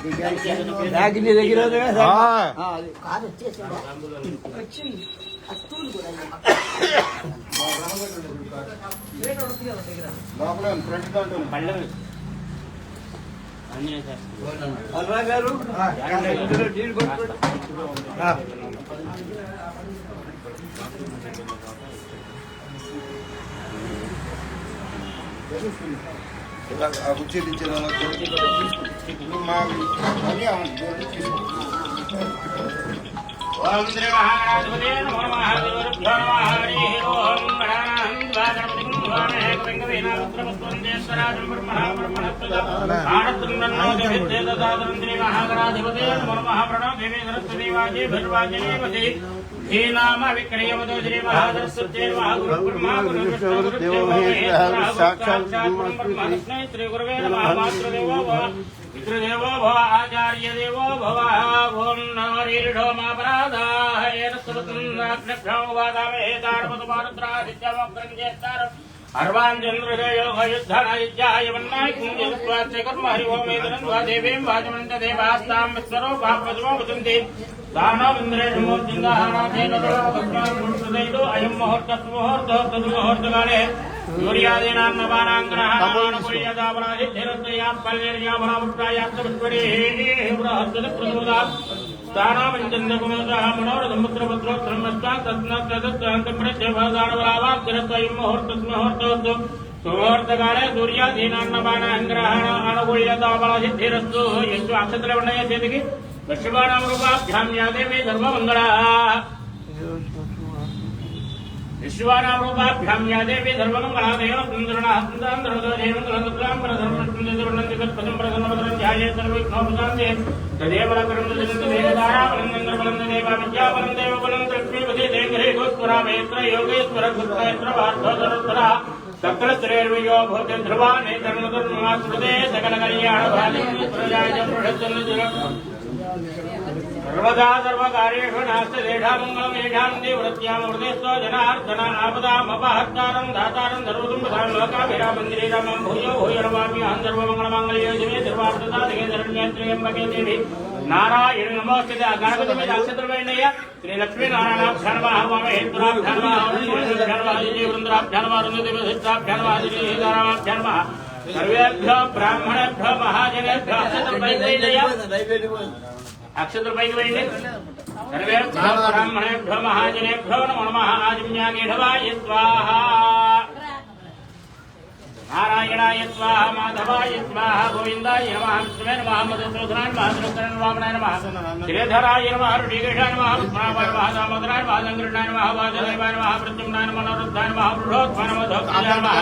నీ దగ్గర వచ్చింది అస్తూలు కూడా అల్లా గారు ఉచ్చేదించిన ఓం శ్రీ మహాగణాధిపతే నమో నమః దేవరుభ్యో నమః హరి ఓం గణానాం గణపతిం భవామహే కవింకవీనాముద్రమస్వందేశ్వరాజం బ్రహ్మణస్పద ఆనత్రున్నో దేవేదాదరం శ్రీ మహాగణాధిపతే నమో నమః ప్రణో దేవీ సరస్వతీ వాజే భర్వాజనేవతి శ్రీనామ విక్రయమదో శ్రీ మహాసరస్వతే మహాగురు బ్రహ్మ గురు విష్ణు సాక్షాత్ బ్రహ్మ శ్రీ గురువే నమః మాతృదేవో భవ పితృదేవో భవ ఆచార్య దేవో భవ ఓం నమరీఢో మాపరాధాయ సుమృతాగ్నభ్యో వాదామహే తారమతుమారుద్రాదిత్యమగ్రం చేస్తారం अर्वाञ्चन्द्रयोगयुद्धनयुज्याय वन्नायकुञ्जस्वास्य कर्म हरि ओमेतरन्वा देवीं वाचमन्त देवास्तां विश्वरूपा प्रजमो वदन्ति दानविन्द्रेशमोर्जिन्दाहानाथेन तस्मान्मुष्टदैतो अयं मुहूर्तः तदुमुहूर्तकाले सूर्यादीनां नवानाङ्ग्रहाणानुकुर्यदापराधित्यरस्तयात्पल्यर्यापरामुष्टायात्तविश्वरेः बृहत्तदप्रसोदात् स्थानामञ्चन्द्रकुमोदः मनोरथमुत्रपत्रोत्रमस्तात् तस्मात्तदत्तान्तप्रत्यभादानवलावाग्रस्वयं मुहूर्तस्मुहूर्तोऽस्तु सुमुहूर्तकाले सूर्यादीनां नवानाङ्ग्रहाणानुकुर्यदापराधित्यरस्तु यस्तु अक्षत्रवर्णयस्यतिः वृषभाणां रूपाभ्यां या देवी धर्ममङ्गला विश्वानां रूपाभ्यां या देवी धर्ममङ्गला देव सुन्दरनाथन्दरधोधेमङ्गलधुत्रां ध्याये तदेव विद्याबलं देवबलं लक्ष्मीपति देवरे गोस्वरामेत्र योगेश्वर गुरुत्र वार्धोधरत्रा सकलश्रेर्वियो भूति ध्रुवा नेतर्मधर्मास्मृते सकलकल्याणभागे प्रजाय सर्वदा सर्वकार्येषु नास्ति तेषां मङ्गलं येषां देववृत्त्यामृतेस्तो जनार्दन आपदामपहर्तारं दातारं सर्वसम्पदां लोकाभिरामं श्रीरामं भूयो भूयो नमाम्यहं सर्वमङ्गलमाङ्गल्ये शिवे सर्वार्थसाधिके शरण्ये देवी नारायण नमोस्तुते गणपति में अक्षत्रवेण्णय्य श्री लक्ष्मी नारायणाभ्यां नमः वामहेतुराभ्यां नमः वृंद्राभ्यां नमः रुद्रदेवसिद्धाभ्यां नमः श्रीरामाभ्यां नमः सर्वेभ्यो ब्राह्मणेभ्यो महाजनेभ्यो अक्षत्रपैकवेण्णि सर्वेभ्यो ब्राह्मणेभ्यो महाजनेभ्यो नमो नमः आजम्यागेढवाय स्वाहा नारायणाय स्वाहा माधवाय स्वाहा गोविंदाय नमः विष्णवे नमः मधुसूदनाय नमः सुरकरणाय वामनाय नमः श्रीधराय नमः ऋषिकेशाय नमः पुष्पनाभाय नमः दामोदराय नमः संकृष्णाय नमः वासुदेवाय नमः प्रद्युम्नाय नमः मनोरुद्धाय नमः पुरुषोत्तमाय नमः धोक्षाय नमः